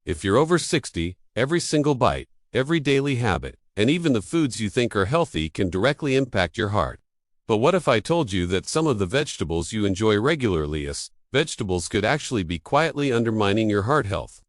If you're over 60, every single bite, every daily habit, and even the foods you think are healthy can directly impact your heart. But what if I told you that some of the vegetables you enjoy regularly as vegetables could actually be quietly undermining your heart health?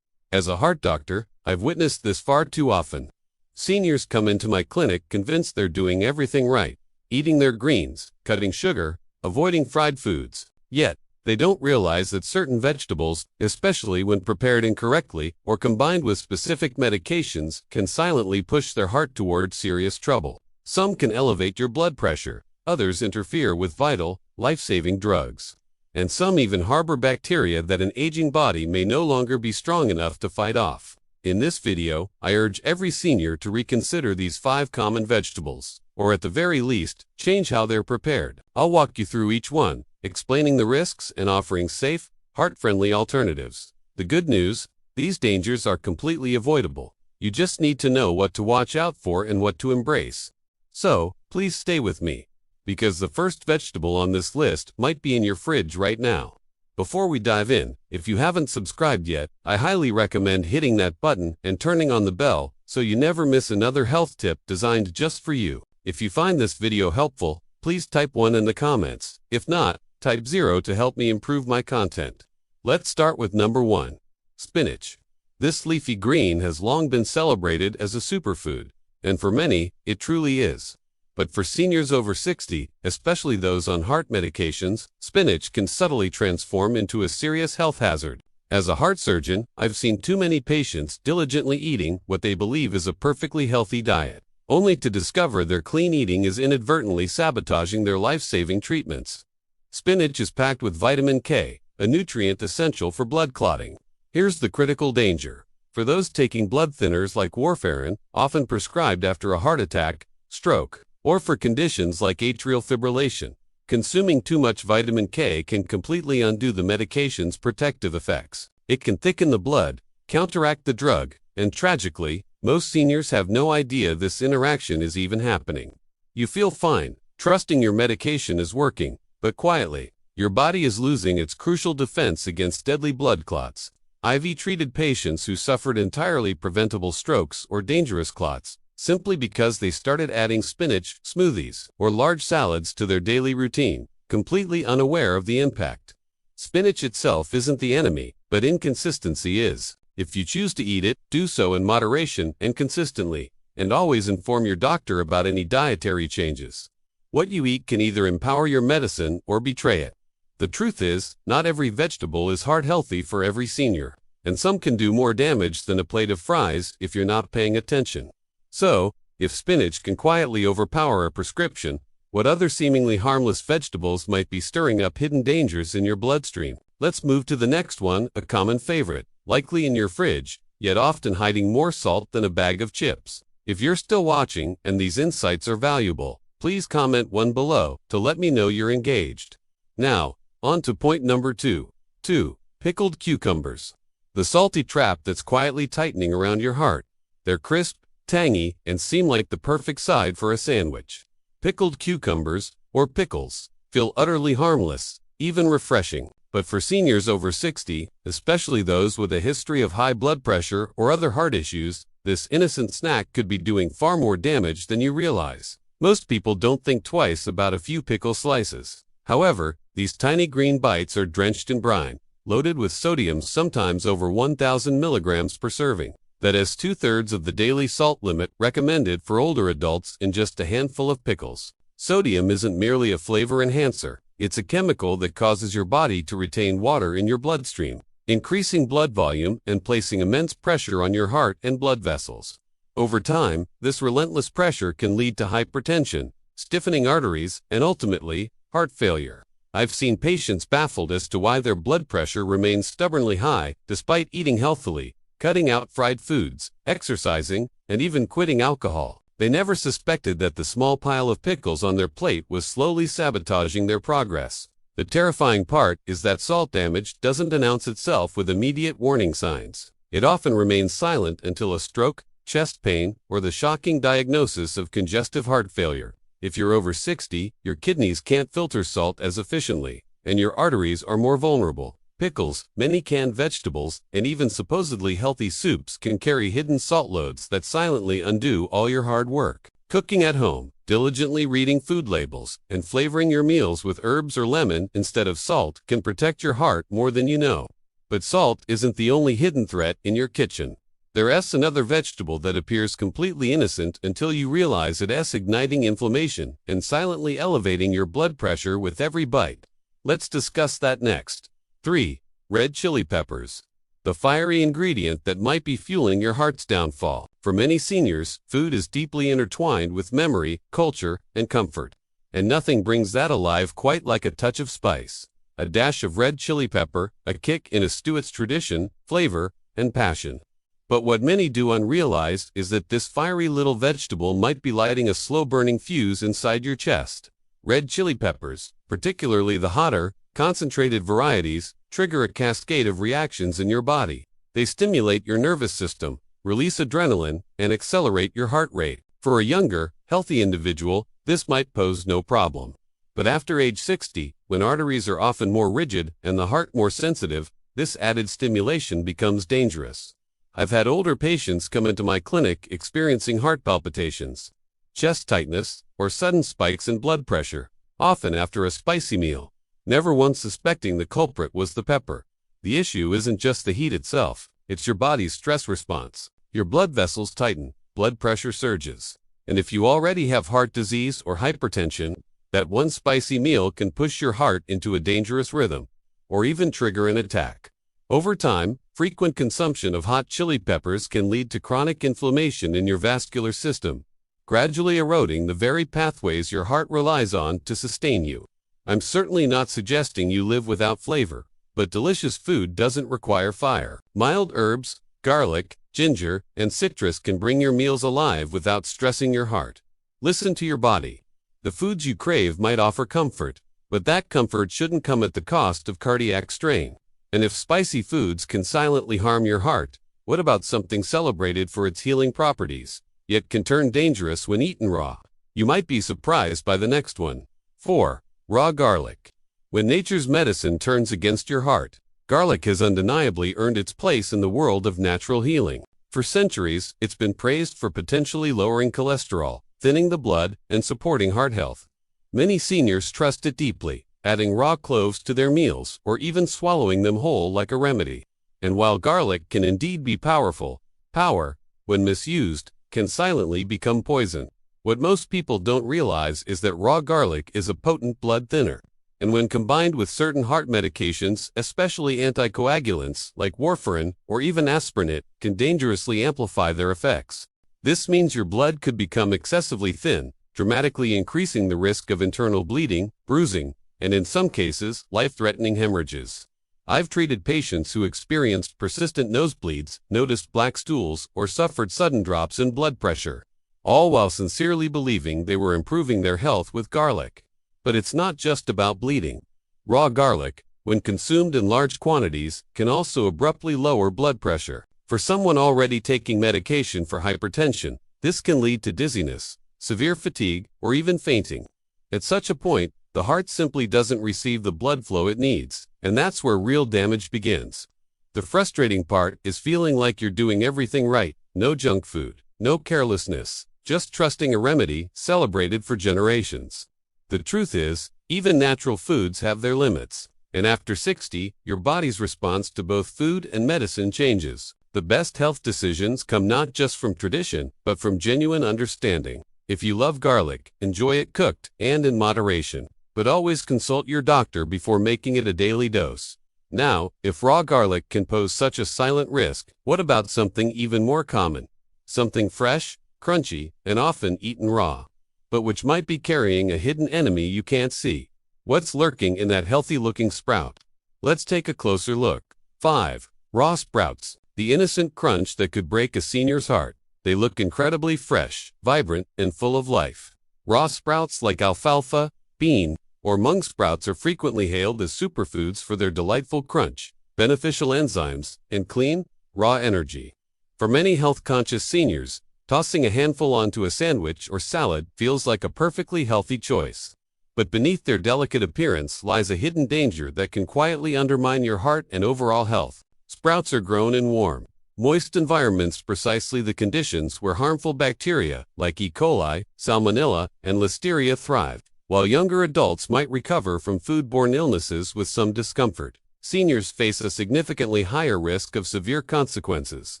As a heart doctor, I've witnessed this far too often. Seniors come into my clinic convinced they're doing everything right, eating their greens, cutting sugar, avoiding fried foods. Yet, they don't realize that certain vegetables, especially when prepared incorrectly or combined with specific medications, can silently push their heart toward serious trouble. Some can elevate your blood pressure, others interfere with vital, life-saving drugs, and some even harbor bacteria that an aging body may no longer be strong enough to fight off. In this video, I urge every senior to reconsider these 5 common vegetables, or at the very least, change how they're prepared. I'll walk you through each one, explaining the risks and offering safe, heart-friendly alternatives. The good news, these dangers are completely avoidable. You just need to know what to watch out for and what to embrace. So, please stay with me, because the first vegetable on this list might be in your fridge right now. Before we dive in, if you haven't subscribed yet, I highly recommend hitting that button and turning on the bell so you never miss another health tip designed just for you. If you find this video helpful, please type 1 in the comments. If not, type 0 to help me improve my content. Let's start with number 1. Spinach. This leafy green has long been celebrated as a superfood, and for many, it truly is. But for seniors over 60, especially those on heart medications, spinach can subtly transform into a serious health hazard. As a heart surgeon, I've seen too many patients diligently eating what they believe is a perfectly healthy diet, only to discover their clean eating is inadvertently sabotaging their life-saving treatments. Spinach is packed with vitamin K, a nutrient essential for blood clotting. Here's the critical danger. For those taking blood thinners like warfarin, often prescribed after a heart attack, stroke, or for conditions like atrial fibrillation, consuming too much vitamin K can completely undo the medication's protective effects. It can thicken the blood, counteract the drug, and tragically, most seniors have no idea this interaction is even happening. You feel fine, trusting your medication is working, but quietly, your body is losing its crucial defense against deadly blood clots. I've treated patients who suffered entirely preventable strokes or dangerous clots, simply because they started adding spinach, smoothies, or large salads to their daily routine, completely unaware of the impact. Spinach itself isn't the enemy, but inconsistency is. If you choose to eat it, do so in moderation and consistently, and always inform your doctor about any dietary changes. What you eat can either empower your medicine or betray it. The truth is, not every vegetable is heart healthy for every senior, and some can do more damage than a plate of fries if you're not paying attention. So, if spinach can quietly overpower a prescription, what other seemingly harmless vegetables might be stirring up hidden dangers in your bloodstream? Let's move to the next one, a common favorite, likely in your fridge, yet often hiding more salt than a bag of chips. If you're still watching and these insights are valuable, please comment 1 below to let me know you're engaged. Now, on to point number 2. 2. Pickled cucumbers. The salty trap that's quietly tightening around your heart. They're crisp, tangy, and seem like the perfect side for a sandwich. Pickled cucumbers, or pickles, feel utterly harmless, even refreshing. But for seniors over 60, especially those with a history of high blood pressure or other heart issues, this innocent snack could be doing far more damage than you realize. Most people don't think twice about a few pickle slices. However, these tiny green bites are drenched in brine, loaded with sodium sometimes over 1,000 milligrams per serving. That is 2/3 of the daily salt limit recommended for older adults in just a handful of pickles. Sodium isn't merely a flavor enhancer, it's a chemical that causes your body to retain water in your bloodstream, increasing blood volume and placing immense pressure on your heart and blood vessels. Over time, this relentless pressure can lead to hypertension, stiffening arteries, and ultimately, heart failure. I've seen patients baffled as to why their blood pressure remains stubbornly high despite eating healthily, cutting out fried foods, exercising, and even quitting alcohol. They never suspected that the small pile of pickles on their plate was slowly sabotaging their progress. The terrifying part is that salt damage doesn't announce itself with immediate warning signs. It often remains silent until a stroke, chest pain, or the shocking diagnosis of congestive heart failure. If you're over 60, your kidneys can't filter salt as efficiently, and your arteries are more vulnerable. Pickles, many canned vegetables, and even supposedly healthy soups can carry hidden salt loads that silently undo all your hard work. Cooking at home, diligently reading food labels, and flavoring your meals with herbs or lemon instead of salt can protect your heart more than you know. But salt isn't the only hidden threat in your kitchen. There's another vegetable that appears completely innocent until you realize it's igniting inflammation and silently elevating your blood pressure with every bite. Let's discuss that next. 3. Red chili peppers. The fiery ingredient that might be fueling your heart's downfall. For many seniors, food is deeply intertwined with memory, culture, and comfort. And nothing brings that alive quite like a touch of spice. A dash of red chili pepper, a kick in a stew. It's tradition, flavor, and passion. But what many do unrealize is that this fiery little vegetable might be lighting a slow-burning fuse inside your chest. Red chili peppers, particularly the hotter, concentrated varieties, trigger a cascade of reactions in your body. They stimulate your nervous system, release adrenaline, and accelerate your heart rate. For a younger, healthy individual, this might pose no problem. But after age 60, when arteries are often more rigid and the heart more sensitive, this added stimulation becomes dangerous. I've had older patients come into my clinic experiencing heart palpitations, chest tightness, or sudden spikes in blood pressure, often after a spicy meal, never once suspecting the culprit was the pepper. The issue isn't just the heat itself, it's your body's stress response. Your blood vessels tighten, blood pressure surges. And if you already have heart disease or hypertension, that one spicy meal can push your heart into a dangerous rhythm, or even trigger an attack. Over time, frequent consumption of hot chili peppers can lead to chronic inflammation in your vascular system, gradually eroding the very pathways your heart relies on to sustain you. I'm certainly not suggesting you live without flavor, but delicious food doesn't require fire. Mild herbs, garlic, ginger, and citrus can bring your meals alive without stressing your heart. Listen to your body. The foods you crave might offer comfort, but that comfort shouldn't come at the cost of cardiac strain. And if spicy foods can silently harm your heart, what about something celebrated for its healing properties, yet can turn dangerous when eaten raw? You might be surprised by the next one. 4. Raw garlic. When nature's medicine turns against your heart, garlic has undeniably earned its place in the world of natural healing. For centuries, it's been praised for potentially lowering cholesterol, thinning the blood, and supporting heart health. Many seniors trust it deeply, adding raw cloves to their meals or even swallowing them whole like a remedy. And while garlic can indeed be powerful, power, when misused, can silently become poison. What most people don't realize is that raw garlic is a potent blood thinner. And when combined with certain heart medications, especially anticoagulants like warfarin or even aspirin, it can dangerously amplify their effects. This means your blood could become excessively thin, dramatically increasing the risk of internal bleeding, bruising, and in some cases, life-threatening hemorrhages. I've treated patients who experienced persistent nosebleeds, noticed black stools, or suffered sudden drops in blood pressure, all while sincerely believing they were improving their health with garlic. But it's not just about bleeding. Raw garlic, when consumed in large quantities, can also abruptly lower blood pressure. For someone already taking medication for hypertension, this can lead to dizziness, severe fatigue, or even fainting. At such a point, the heart simply doesn't receive the blood flow it needs, and that's where real damage begins. The frustrating part is feeling like you're doing everything right, no junk food, no carelessness, just trusting a remedy celebrated for generations. The truth is, even natural foods have their limits, and after 60, your body's response to both food and medicine changes. The best health decisions come not just from tradition, but from genuine understanding. If you love garlic, enjoy it cooked and in moderation, but always consult your doctor before making it a daily dose. Now, if raw garlic can pose such a silent risk, what about something even more common? Something fresh, crunchy, and often eaten raw, but which might be carrying a hidden enemy you can't see. What's lurking in that healthy-looking sprout? Let's take a closer look. 5. Raw sprouts. The innocent crunch that could break a senior's heart. They look incredibly fresh, vibrant, and full of life. Raw sprouts like alfalfa, bean, or mung sprouts are frequently hailed as superfoods for their delightful crunch, beneficial enzymes, and clean, raw energy. For many health-conscious seniors, tossing a handful onto a sandwich or salad feels like a perfectly healthy choice. But beneath their delicate appearance lies a hidden danger that can quietly undermine your heart and overall health. Sprouts are grown in warm, moist environments, precisely the conditions where harmful bacteria like E. coli, Salmonella, and Listeria thrive. While younger adults might recover from foodborne illnesses with some discomfort, seniors face a significantly higher risk of severe consequences.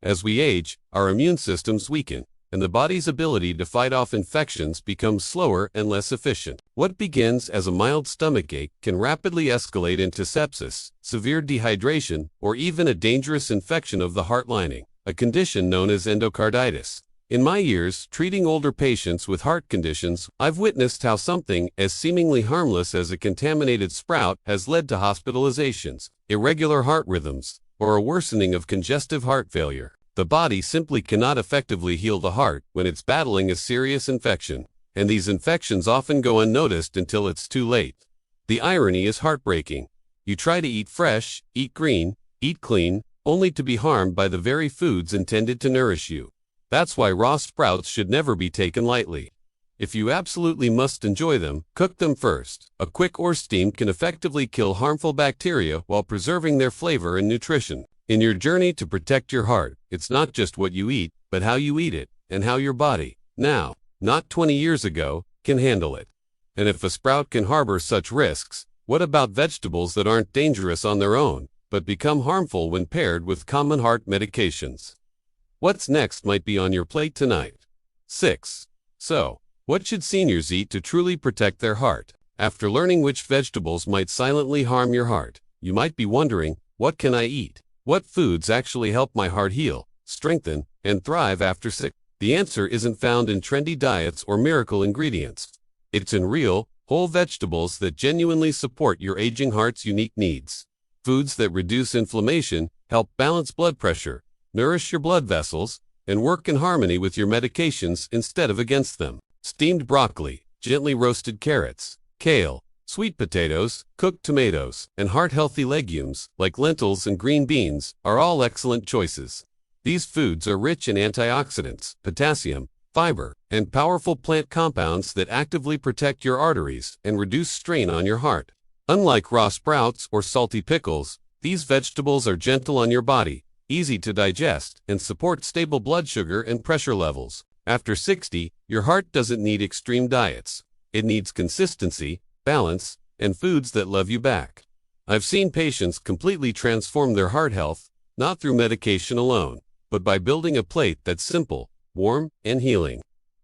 As we age, our immune systems weaken, and the body's ability to fight off infections becomes slower and less efficient. What begins as a mild stomachache can rapidly escalate into sepsis, severe dehydration, or even a dangerous infection of the heart lining, a condition known as endocarditis. In my years treating older patients with heart conditions, I've witnessed how something as seemingly harmless as a contaminated sprout has led to hospitalizations, irregular heart rhythms, or a worsening of congestive heart failure. The body simply cannot effectively heal the heart when it's battling a serious infection, and these infections often go unnoticed until it's too late. The irony is heartbreaking. You try to eat fresh, eat green, eat clean, only to be harmed by the very foods intended to nourish you. That's why raw sprouts should never be taken lightly. If you absolutely must enjoy them, cook them first. A quick or steam can effectively kill harmful bacteria while preserving their flavor and nutrition. In your journey to protect your heart, it's not just what you eat, but how you eat it, and how your body, now, not 20 years ago, can handle it. And if a sprout can harbor such risks, what about vegetables that aren't dangerous on their own, but become harmful when paired with common heart medications? What's next might be on your plate tonight. 6. So, what should seniors eat to truly protect their heart? After learning which vegetables might silently harm your heart, you might be wondering, what can I eat? What foods actually help my heart heal, strengthen, and thrive after sickness? The answer isn't found in trendy diets or miracle ingredients. It's in real, whole vegetables that genuinely support your aging heart's unique needs. Foods that reduce inflammation, help balance blood pressure, nourish your blood vessels, and work in harmony with your medications instead of against them. Steamed broccoli, gently roasted carrots, kale, sweet potatoes, cooked tomatoes, and heart-healthy legumes, like lentils and green beans, are all excellent choices. These foods are rich in antioxidants, potassium, fiber, and powerful plant compounds that actively protect your arteries and reduce strain on your heart. Unlike raw sprouts or salty pickles, these vegetables are gentle on your body, easy to digest, and support stable blood sugar and pressure levels. After 60, your heart doesn't need extreme diets. It needs consistency, balance, and foods that love you back. I've seen patients completely transform their heart health, not through medication alone, but by building a plate that's simple, warm, and healing.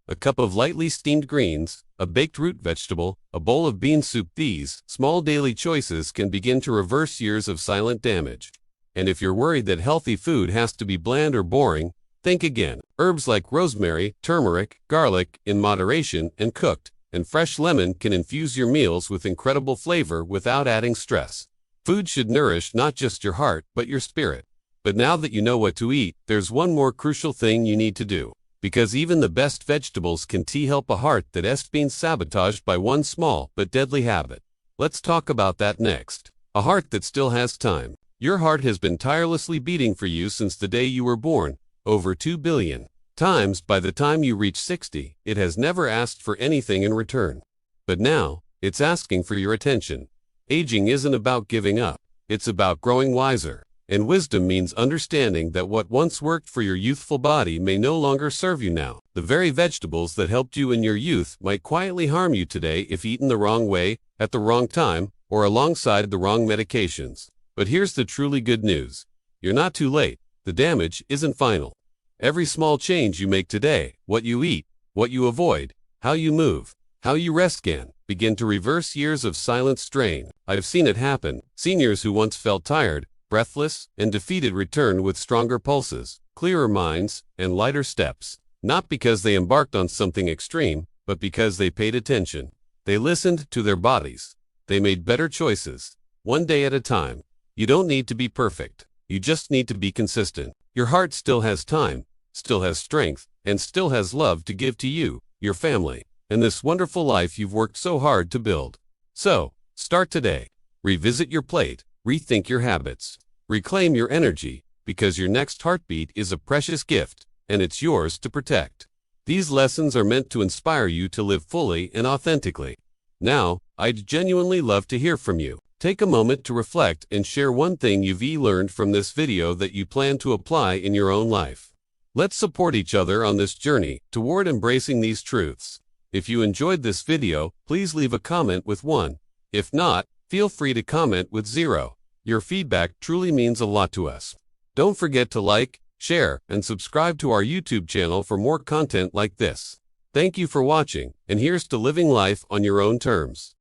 A cup of lightly steamed greens, a baked root vegetable, a bowl of bean soup. These small daily choices can begin to reverse years of silent damage. And if you're worried that healthy food has to be bland or boring, think again. Herbs like rosemary, turmeric, garlic, in moderation and cooked, and fresh lemon can infuse your meals with incredible flavor without adding stress. Food should nourish not just your heart, but your spirit. But now that you know what to eat, there's one more crucial thing you need to do. Because even the best vegetables can help a heart that has been sabotaged by one small but deadly habit. Let's talk about that next. A heart that still has time. Your heart has been tirelessly beating for you since the day you were born, over 2 billion times. By the time you reach 60, it has never asked for anything in return. But now, it's asking for your attention. Aging isn't about giving up, it's about growing wiser. And wisdom means understanding that what once worked for your youthful body may no longer serve you now. The very vegetables that helped you in your youth might quietly harm you today if eaten the wrong way, at the wrong time, or alongside the wrong medications. But here's the truly good news. You're not too late. The damage isn't final. Every small change you make today, what you eat, what you avoid, how you move, how you rest can begin to reverse years of silent strain. I've seen it happen. Seniors who once felt tired, breathless, and defeated returned with stronger pulses, clearer minds, and lighter steps. Not because they embarked on something extreme, but because they paid attention. They listened to their bodies. They made better choices, one day at a time. You don't need to be perfect. You just need to be consistent. Your heart still has time, still has strength, and still has love to give to you, your family, and this wonderful life you've worked so hard to build. So, start today. Revisit your plate, rethink your habits, reclaim your energy, because your next heartbeat is a precious gift, and it's yours to protect. These lessons are meant to inspire you to live fully and authentically. Now, I'd genuinely love to hear from you. Take a moment to reflect and share one thing you've learned from this video that you plan to apply in your own life. Let's support each other on this journey toward embracing these truths. If you enjoyed this video, please leave a comment with 1. If not, feel free to comment with 0. Your feedback truly means a lot to us. Don't forget to like, share, and subscribe to our YouTube channel for more content like this. Thank you for watching, and here's to living life on your own terms.